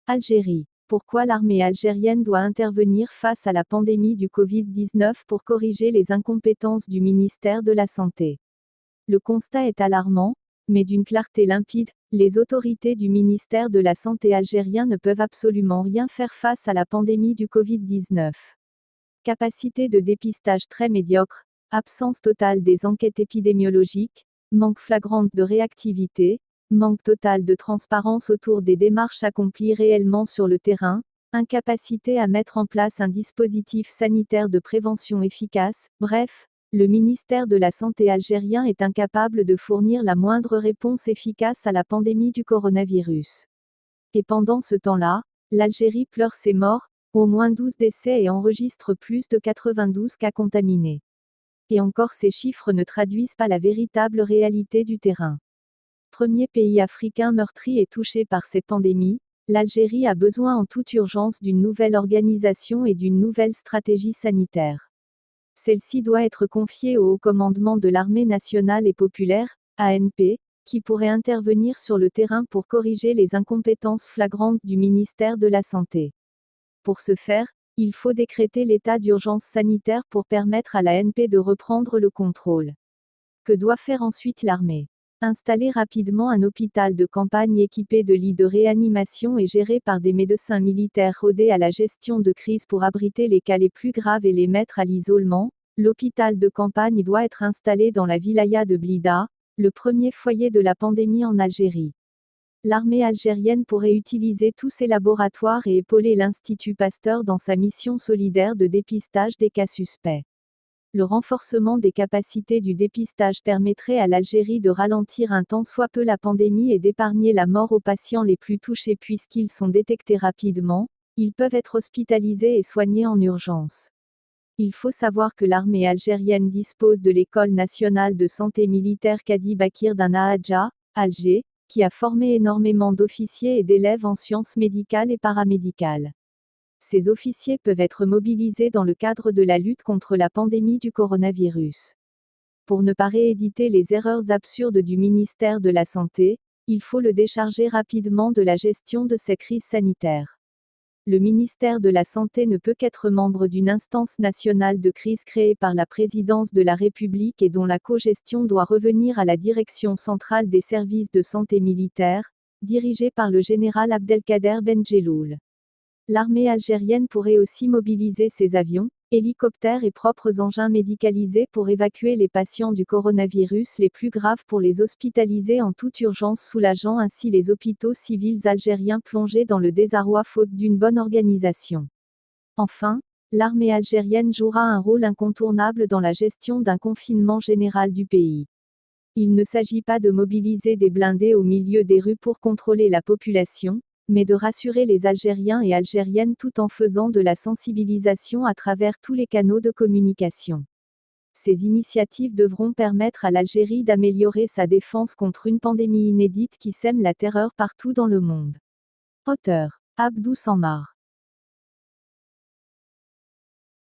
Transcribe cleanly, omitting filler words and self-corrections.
Algérie. Pourquoi l'armée algérienne doit intervenir face à la pandémie du Covid-19 pour corriger les incompétences du ministère de la Santé? Le constat est alarmant, mais d'une clarté limpide, les autorités du ministère de la Santé algérien ne peuvent absolument rien faire face à la pandémie du Covid-19. Capacité de dépistage très médiocre, absence totale des enquêtes épidémiologiques, manque flagrant de réactivité, manque total de transparence autour des démarches accomplies réellement sur le terrain, incapacité à mettre en place un dispositif sanitaire de prévention efficace, bref, le ministère de la Santé algérien est incapable de fournir la moindre réponse efficace à la pandémie du coronavirus. Et pendant ce temps-là, l'Algérie pleure ses morts, au moins 12 décès et enregistre plus de 92 cas contaminés. Et encore ces chiffres ne traduisent pas la véritable réalité du terrain. Premier pays africain meurtri et touché par ces pandémies, l'Algérie a besoin en toute urgence d'une nouvelle organisation et d'une nouvelle stratégie sanitaire. Celle-ci doit être confiée au Haut Commandement de l'Armée nationale et populaire, ANP, qui pourrait intervenir sur le terrain pour corriger les incompétences flagrantes du ministère de la Santé. Pour ce faire, il faut décréter l'état d'urgence sanitaire pour permettre à l'ANP de reprendre le contrôle. Que doit faire ensuite l'armée? Installer rapidement un hôpital de campagne équipé de lits de réanimation et géré par des médecins militaires rodés à la gestion de crise pour abriter les cas les plus graves et les mettre à l'isolement. L'hôpital de campagne doit être installé dans la wilaya de Blida, le premier foyer de la pandémie en Algérie. L'armée algérienne pourrait utiliser tous ses laboratoires et épauler l'Institut Pasteur dans sa mission solidaire de dépistage des cas suspects. Le renforcement des capacités du dépistage permettrait à l'Algérie de ralentir un tant soit peu la pandémie et d'épargner la mort aux patients les plus touchés puisqu'ils sont détectés rapidement, ils peuvent être hospitalisés et soignés en urgence. Il faut savoir que l'armée algérienne dispose de l'École nationale de santé militaire Kadi Bakir Dana Hadja, Alger, qui a formé énormément d'officiers et d'élèves en sciences médicales et paramédicales. Ces officiers peuvent être mobilisés dans le cadre de la lutte contre la pandémie du coronavirus. Pour ne pas rééditer les erreurs absurdes du ministère de la Santé, il faut le décharger rapidement de la gestion de ces crises sanitaires. Le ministère de la Santé ne peut qu'être membre d'une instance nationale de crise créée par la présidence de la République et dont la co-gestion doit revenir à la direction centrale des services de santé militaire, dirigée par le général Abdelkader Benjeloul. L'armée algérienne pourrait aussi mobiliser ses avions, hélicoptères et propres engins médicalisés pour évacuer les patients du coronavirus les plus graves pour les hospitaliser en toute urgence, soulageant ainsi les hôpitaux civils algériens plongés dans le désarroi faute d'une bonne organisation. Enfin, l'armée algérienne jouera un rôle incontournable dans la gestion d'un confinement général du pays. Il ne s'agit pas de mobiliser des blindés au milieu des rues pour contrôler la population, mais de rassurer les Algériens et Algériennes tout en faisant de la sensibilisation à travers tous les canaux de communication. Ces initiatives devront permettre à l'Algérie d'améliorer sa défense contre une pandémie inédite qui sème la terreur partout dans le monde. Auteur Abdou Sammar.